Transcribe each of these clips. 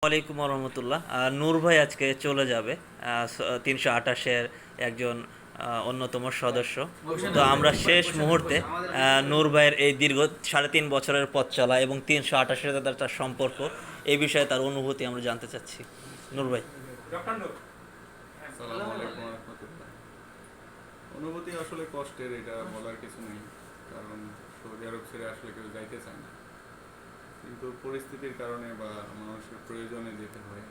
ওয়ালাইকুম রহমতুল্লাহ। নূর ভাই আজকে চলে যাবে 328-এর একজন অন্যতম সদস্য। তো আমরা শেষ মুহূর্তে নূর ভাইয়ের এই দীর্ঘ 3.5 বছরের পথ চলা এবং 328-এর সাথে তার সম্পর্ক, এই বিষয়ে তার অনুভূতি আমরা জানতে চাচ্ছি। নূর ভাই। আসসালামু আলাইকুম রহমতুল্লাহ। অনুভূতি আসলে কষ্টের, এটা বলার কিছু নেই, কারণ সৌদি আরব ছেড়ে আসলে কেউ যাইতে চায় না, কিন্তু পরিস্থিতির কারণে বা মানুষের প্রয়োজনে যেতে হয়।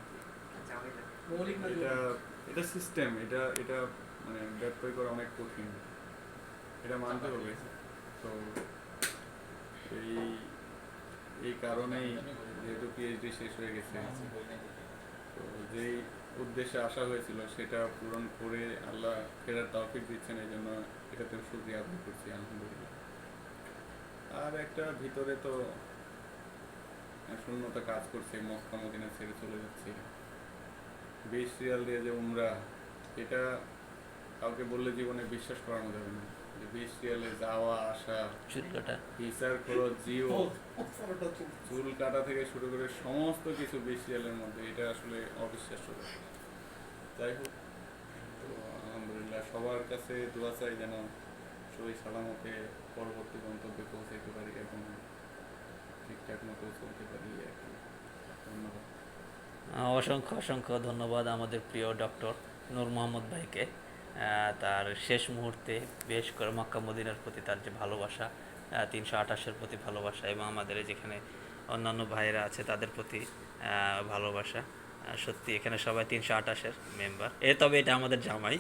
এটা এটা সিস্টেম, এটা এটা মানে ব্যত্যয় করা অনেক কঠিন, এটা মানতে হবে। তো এই এই কারণেই যেহেতু পিএইচডি শেষ হয়ে গেছে, তো যেই উদ্দেশ্যে আসা হয়েছিল সেটা পূরণ করে আল্লাহ ফেরার তৌফিক দিচ্ছেন, এই জন্য এটাতে শুকরিয়া আদায় করছি, আলহামদুলিল্লাহ। আর একটা ভিতরে তো শূন্যতা কাজ করছে, মক্কা মদিনা ছেড়ে চলে যাচ্ছে, 20 রিয়াল দিয়ে যে উমরা, এটা কাউকে বললে জীবনে বিশ্বাস করানো যাবে না যে 20 রিয়ালে যাওয়া আসা, ভিসার খরচ, জিও, চুল কাটা থেকে শুরু করে সমস্ত কিছু 20 রিয়ালের মধ্যে, এটা আসলে অবিশ্বাস্য। যাই হোক, তো আলহামদুলিল্লাহ সবার কাছে দোয়া চাই যেন সবাই সালামতে পরবর্তী গন্তব্যে পৌঁছাইতে পারি এবং ঠিকঠাক মতো চলতে পারি আর কি। ধন্যবাদ। অসংখ্য অসংখ্য ধন্যবাদ আমাদের প্রিয় ডক্টর নূর মোহাম্মদ ভাইকে। তার শেষ মুহূর্তে বিশেষ করে মক্কা মদিনার প্রতি তার যে ভালোবাসা, 328-এর প্রতি ভালোবাসা, এবং আমাদের যেখানে অন্যান্য ভাইয়েরা আছে তাদের প্রতি ভালোবাসা। সত্যি এখানে সবাই 328-এর মেম্বার। তবে এটা আমাদের জামাই,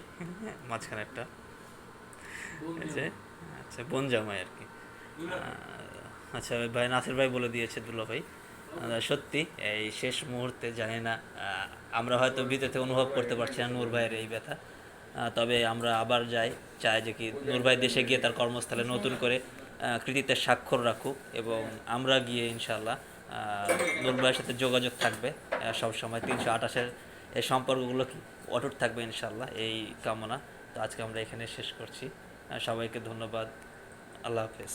মাঝখানে একটা আচ্ছা বোন জামাই আর কি। আচ্ছা ভাই নাসির ভাই বলে দিয়েছে দুলা ভাই। সত্যি এই শেষ মুহূর্তে জানি না, আমরা হয়তো ভিতরে অনুভব করতে পারছি না নূর ভাইয়ের এই ব্যথা। তবে আমরা আবার চাই যে কি নূর ভাই দেশে গিয়ে তার কর্মস্থলে নতুন করে কৃতিত্বের স্বাক্ষর রাখুক, এবং আমরা গিয়ে ইনশাল্লাহ নূর ভাইয়ের সাথে যোগাযোগ থাকবে সবসময়। 328-এর এই সম্পর্কগুলো কি অটুট থাকবে ইনশাল্লাহ, এই কামনা। তো আজকে আমরা এখানে শেষ করছি। সবাইকে ধন্যবাদ। আল্লাহ হাফেজ।